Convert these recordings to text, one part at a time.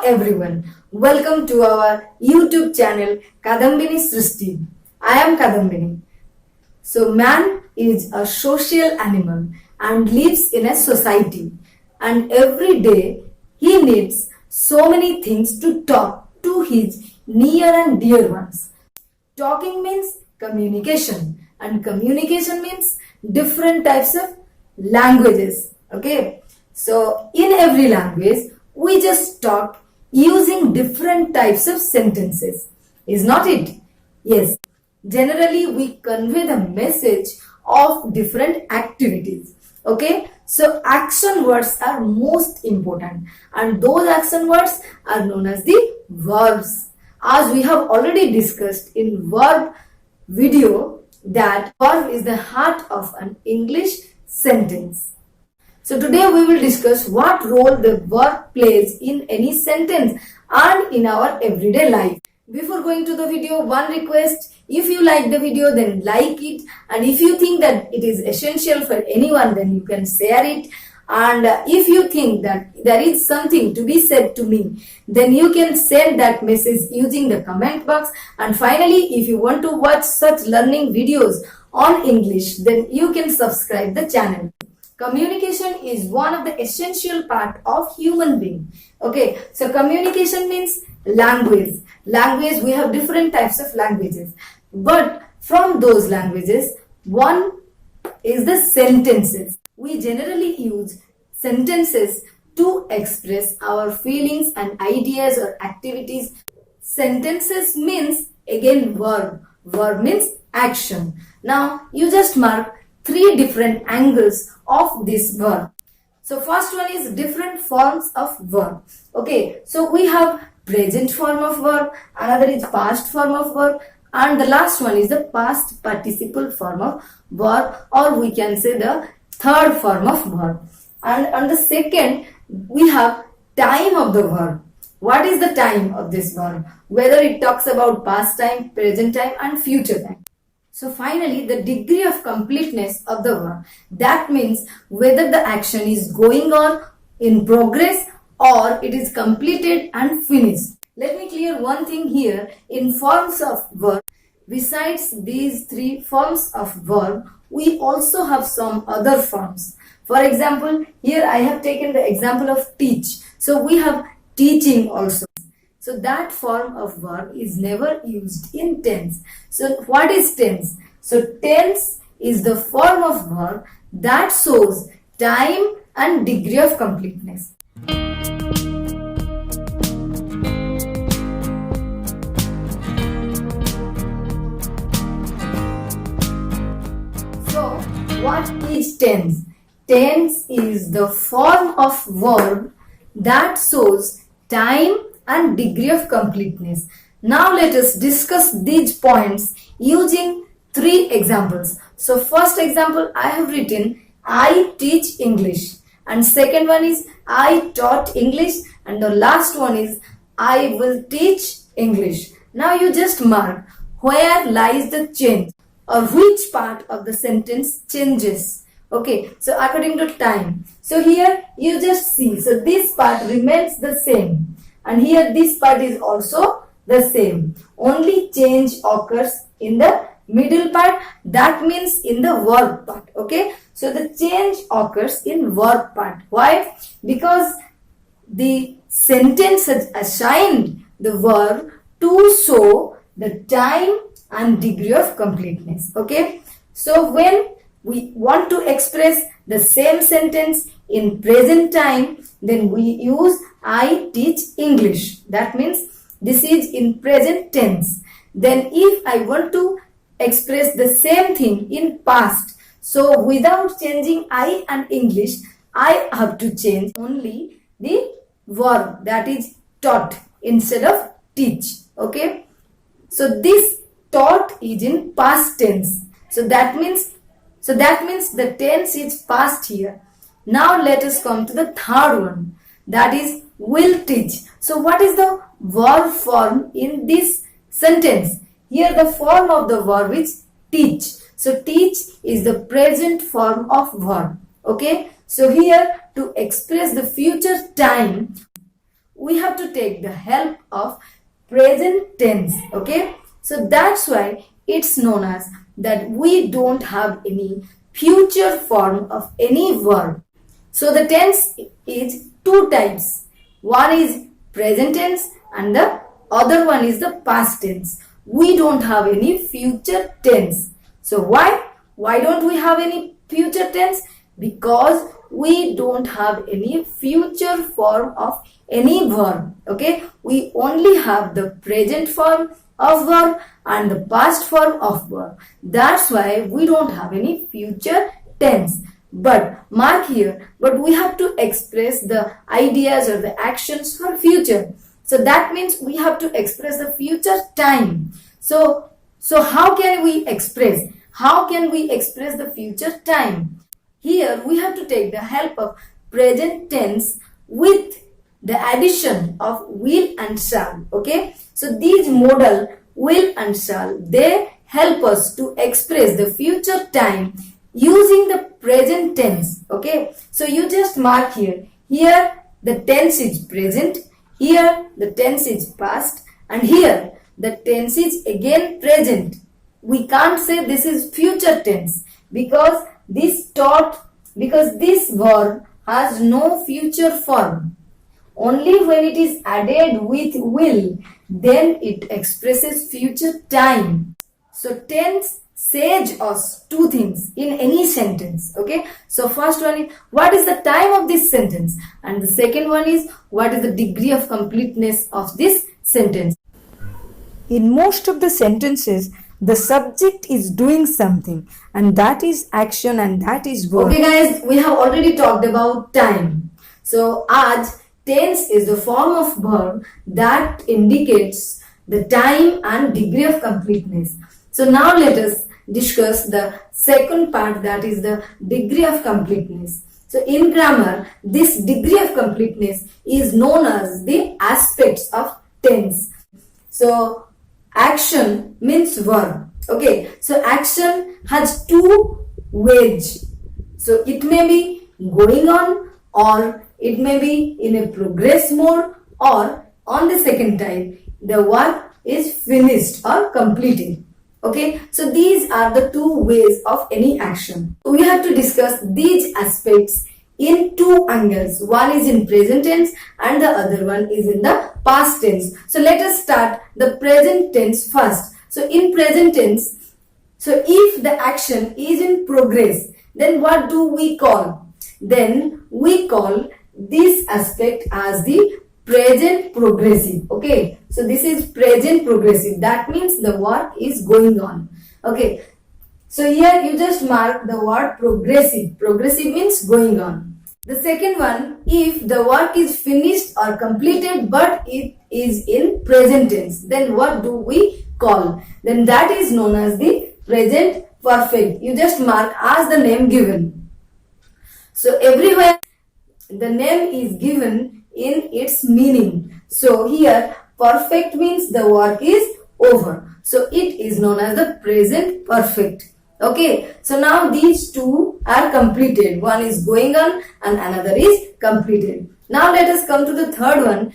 everyone, welcome to our YouTube channel Kadambini Srusti. I am Kadambini. So man is a social animal and lives in a society, and every day he needs so many things to talk to his near and dear ones. Talking means communication, and communication means different types of languages. Okay, so in every language we just talk using different types of sentences. Is not it? Yes. Generally we convey the message of different activities. Okay, so action words are most important, and those action words are known as the verbs. As we have already discussed in verb video, that verb is the heart of an English sentence. So today we will discuss what role the verb plays in any sentence and in our everyday life. Before going to the video, one request: if you like the video, then like it, and if you think that it is essential for anyone, then you can share it. And if you think that there is something to be said to me, then you can send that message using the comment box. And finally, if you want to watch such learning videos on English, then you can subscribe the channel. Communication is one of the essential part of human being. Okay, so communication means language. Language, we have different types of languages, but from those languages, one is the sentences. We generally use sentences to express our feelings and ideas or activities. Sentences means again verb. Verb means action. Now you just mark three different angles of this verb. So first one is different forms of verb. Okay, so we have present form of verb, another is past form of verb, and the last one is the past participle form of verb, or we can say the third form of verb. And on the second, we have time of the verb. What is the time of this verb? Whether it talks about past time, present time, and future time. So finally, the degree of completeness of the verb. That means whether the action is going on, in progress, or it is completed and finished. Let me clear one thing here. In forms of verb, besides these three forms of verb, we also have some other forms. For example, here I have taken the example of teach. So we have teaching also. So that form of verb is never used in tense. So what is tense? So tense is the form of verb that shows time and degree of completeness. So what is tense? Tense is the form of verb that shows time and degree of completeness. Now let us discuss these points using three examples. So first example, I have written I teach English, and second one is I taught English, and the last one is I will teach English. Now you just mark where lies the change, or which part of the sentence changes. Okay, so according to time. So here you just see, so this part remains the same, and here this part is also the same. Only change occurs in the middle part, that means in the verb part. Okay, so the change occurs in verb part. Why? Because the sentence has assigned the verb to show the time and degree of completeness. Okay, so when we want to express the same sentence in present time, then we use I teach English. That means this is in present tense. Then if I want to express the same thing in past, so without changing I and English, I have to change only the verb, that is taught, instead of teach. Okay, so this taught is in past tense. So that means the tense is past here. Now let us come to the third one, that is will teach. So what is the verb form in this sentence? Here the form of the verb is teach. So teach is the present form of verb. Okay, so here to express the future time, we have to take the help of present tense. Okay, so that's why it's known as that we don't have any future form of any verb. So the tense is two types. One is present tense and the other one is the past tense. We don't have any future tense. So why? Why don't we have any future tense? Because we don't have any future form of any verb. Okay, we only have the present form of verb and the past form of verb. That's why we don't have any future tense. But mark here, but we have to express the ideas or the actions for future. So that means we have to express the future time. So how can we express? How can we express the future time? Here we have to take the help of present tense with the addition of will and shall. Okay, so these modal will and shall, they help us to express the future time using the present tense. Okay, so you just mark here. Here the tense is present, here the tense is past, and here the tense is again present. We can't say this is future tense because this verb has no future form. Only when it is added with will, then it expresses future time. So tense says us two things in any sentence. Okay, so first one is what is the time of this sentence, and the second one is what is the degree of completeness of this sentence. In most of the sentences, the subject is doing something, and that is action and that is verb. Okay guys, we have already talked about time. So आज tense is the form of verb that indicates the time and degree of completeness. So now let us discuss the second part, that is the degree of completeness. So in grammar, this degree of completeness is known as the aspects of tense. So action means verb. Okay, so action has two ways. So it may be going on, or it may be in a progress mode, or on the second type, the work is finished or completed. Okay, so these are the two ways of any action. We have to discuss these aspects in two angles. One is in present tense and the other one is in the past tense. So let us start the present tense first. So in present tense, so if the action is in progress, then what do we call? Then we call this aspect as the present progressive. Okay, so this is present progressive. That means the work is going on. Okay, so here you just mark the word progressive. Progressive means going on. The second one, if the work is finished or completed but it is in present tense, then what do we call? Then that is known as the present perfect. You just mark as the name given. So everywhere the name is given in its meaning. So here perfect means the work is over. So it is known as the present perfect. Okay, so now these two are completed. One is going on and another is completed. Now let us come to the third one.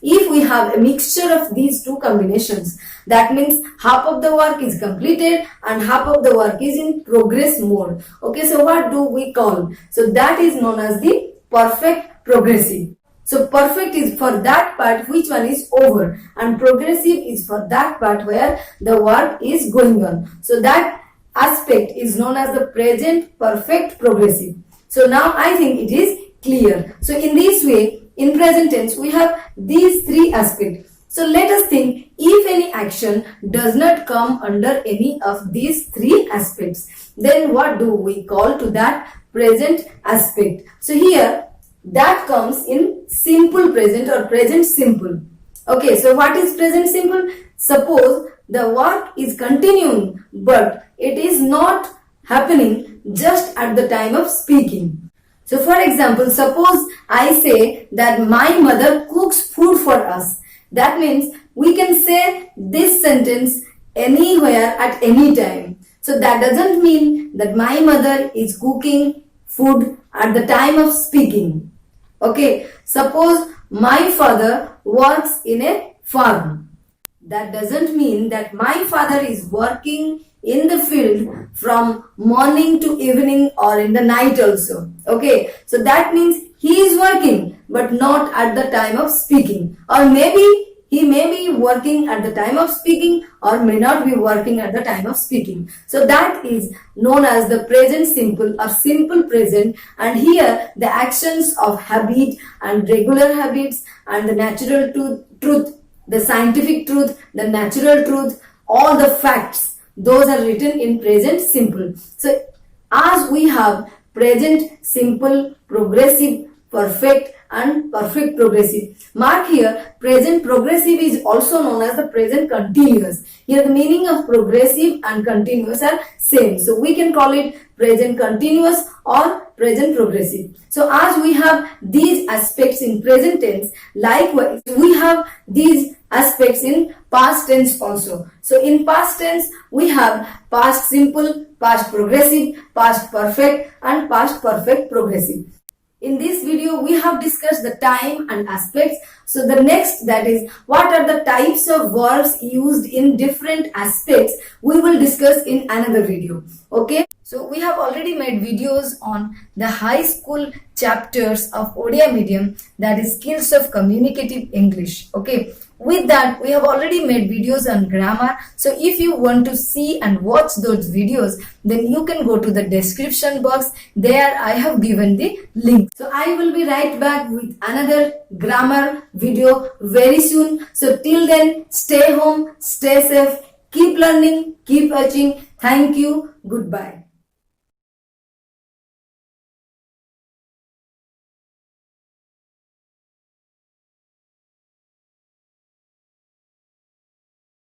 If we have a mixture of these two combinations, that means half of the work is completed and half of the work is in progress mode. Okay, so what do we call? So that is known as the perfect progressive. So perfect is for that part which one is over, and progressive is for that part where the work is going on. So that aspect is known as the present perfect progressive. So now I think it is clear. So in this way, in present tense, we have these three aspects. So let us think, if any action does not come under any of these three aspects, then what do we call to that present aspect? So here that comes in simple present or present simple. Okay, so what is present simple? Suppose the work is continuing but it is not happening just at the time of speaking. So for example, suppose I say that my mother cooks food for us. That means we can say this sentence anywhere at any time. So that doesn't mean that my mother is cooking food at the time of speaking. Okay, suppose my father works in a farm. That doesn't mean that my father is working in the field from morning to evening or in the night also. Okay, so that means he is working but not at the time of speaking, or maybe he may be working at the time of speaking or may not be working at the time of speaking. So that is known as the present simple or simple present, and here the actions of habit and regular habits and the natural truth, the scientific truth, the natural truth, all the facts, those are written in present simple. So as we have present simple, progressive, perfect and perfect progressive. Mark here, present progressive is also known as the present continuous. Here the meaning of progressive and continuous are same. So we can call it present continuous or present progressive. So as we have these aspects in present tense, likewise we have these aspects in past tense also. So in past tense we have past simple, past progressive, past perfect and past perfect progressive. In this video, we have discussed the time and aspects. So the next, that is, what are the types of verbs used in different aspects, we will discuss in another video. Okay. So we have already made videos on the high school chapters of Odia medium, that is skills of communicative English. Okay. With that, we have already made videos on grammar. So if you want to see and watch those videos, then you can go to the description box. There I have given the link. So I will be right back with another grammar video very soon. So till then, stay home, stay safe, keep learning, keep watching. Thank you. Goodbye.